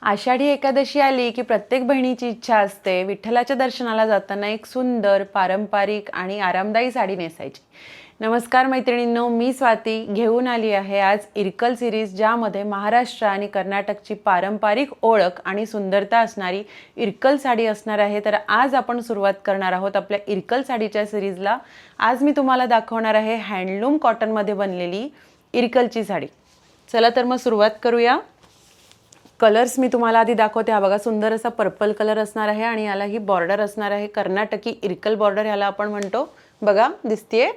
आषाढी एकादशी आली की प्रत्येक बहिणीची इच्छा असते विठ्ठलाच्या दर्शनाला जाताना एक सुंदर पारंपरिक आणि आरामदायी साडी नेसायची। नमस्कार मैत्रिणींनो, मी स्वाती घेऊन आली आहे आज इरकल सिरीज, ज्यामध्ये महाराष्ट्र आणि कर्नाटकची पारंपरिक ओळख आणि सुंदरता असणारी इरकल साडी असणार आहे। तर आज आपण सुरुवात करणार आहोत आपल्या इरकल साडीच्या सिरीजला। आज मी तुम्हाला दाखवणार आहे हँडलूम कॉटनमध्ये बनलेली इरकलची साडी। चला तर मग सुरुवात करूया। कलर्स मी तुम्हाला आधी दाखवते। हा बघा, सुंदर असा पर्पल कलर असणार आहे आणि याला ही बॉर्डर असणार आहे कर्नाटकी इरकल बॉर्डर याला आपण म्हणतो। बघा दिसतेय।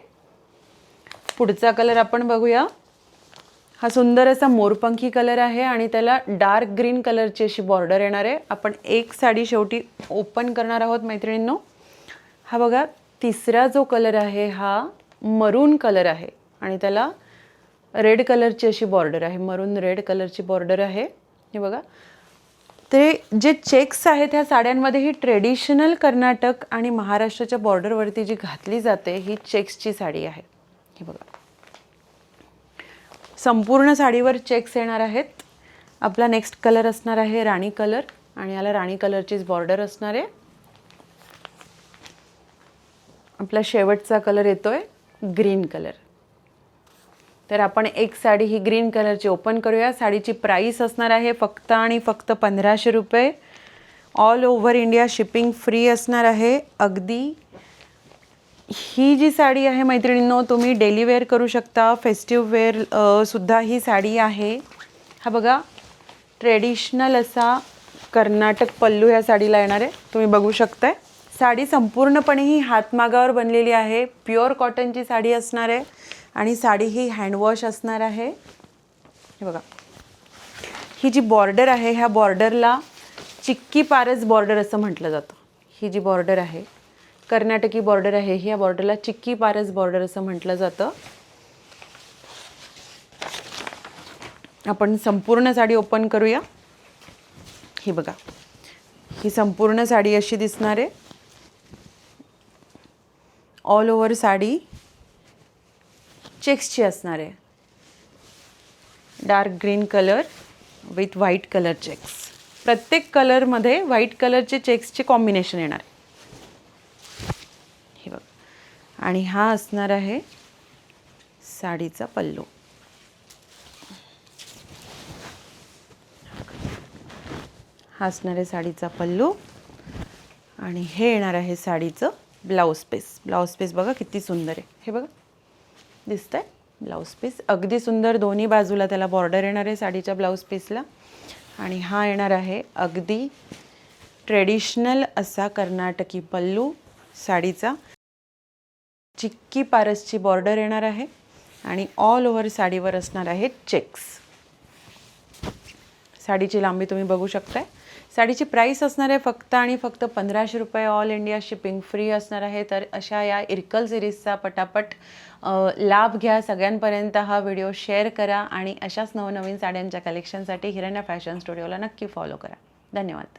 पुढचा कलर आपण बघूया। हा सुंदर असा मोरपंखी कलर आहे आणि त्याला डार्क ग्रीन कलरची अशी बॉर्डर येणार आहे। आपण एक साडी शेवटी ओपन करणार आहोत मैत्रिणींनो। हा बघा, तिसरा जो कलर आहे हा मरून कलर आहे आणि त्याला रेड कलरची अशी बॉर्डर आहे, मरून रेड कलरची बॉर्डर आहे। हे बघा, ते जे चेक्स आहेत ह्या साड्यांमध्ये ही ट्रेडिशनल कर्नाटक आणि महाराष्ट्राच्या बॉर्डरवरती जी घातली जाते ही चेक्सची साडी आहे। हे बघा, संपूर्ण साडीवर चेक्स येणार आहेत। आपला नेक्स्ट कलर असणार आहे राणी कलर आणि याला राणी कलरचीच बॉर्डर असणार आहे। आपला शेवटचा कलर येतोय ग्रीन कलर। तर आपण एक साडी ही ग्रीन कलरची ओपन करूया। साडीची प्राइस असणार आहे फक्त आणि फक्त 1500 रुपये। All over India shipping free असणार आहे। अगदी ही जी साडी आहे मैत्रिणींनो, तुम्ही डेली वेअर करू शकता, फेस्टिव्ह वेअर सुद्धा ही साडी आहे। हा बघा, ट्रेडिशनल असा कर्नाटक पल्लू या साडीला येणार आहे, तुम्ही बघू शकताय। साडी संपूर्णपणे ही हातमागावर बनलेली आहे, प्युअर कॉटनची साडी असणार आहे आणि साडी ही हँडवॉश असणार आहे। हे बघा, ही जी बॉर्डर आहे ह्या बॉर्डरला चिक्की पारस बॉर्डर असं म्हटलं जातं। ही जी बॉर्डर आहे कर्नाटकी बॉर्डर आहे, ह्या बॉर्डरला चिक्की पारस बॉर्डर असं म्हटलं जातं। आपण संपूर्ण साडी ओपन करूया। ही बघा, ही संपूर्ण साडी अशी दिसणार आहे। ऑल ओव्हर साडी चेक्सची असणार आहे, dark green colour with white colour checks. प्रत्येक कलरमध्ये व्हाईट कलरचे चेक्सचे कॉम्बिनेशन येणार आहे। हे बघा, आणि हा असणार आहे साडीचा पल्लू। हा असणार आहे साडीचा पल्लू आणि हे येणार आहे साडीचं ब्लाउज पीस। ब्लाउज पीस बघा किती सुंदर आहे। हे बघा दिसतंय ब्लाउज पीस, अगदी सुंदर। दोन्ही बाजूला त्याला बॉर्डर येणार आहे साडीच्या ब्लाउज पीसला आणि हा येणार आहे अगदी ट्रेडिशनल असा कर्नाटकी पल्लू साडीचा। चिक्की पारसची बॉर्डर येणार आहे आणि ऑल ओव्हर साडीवर असणार आहे चेक्स। साडीची लांबी तुम्ही बघू शकताय। साडीची प्राइस असणार आहे फक्त आणि फक्त 1500 रुपये। ऑल इंडिया शिपिंग फ्री असणार आहे। तर अशा या इरकल सिरीजचा पटापट लाभ घ्या। सगळ्यांपर्यंत हा व्हिडिओ शेअर करा आणि अशाच नवनवीन साड्यांच्या कलेक्शनसाठी हिरण्या फॅशन स्टुडिओला नक्की फॉलो करा। धन्यवाद।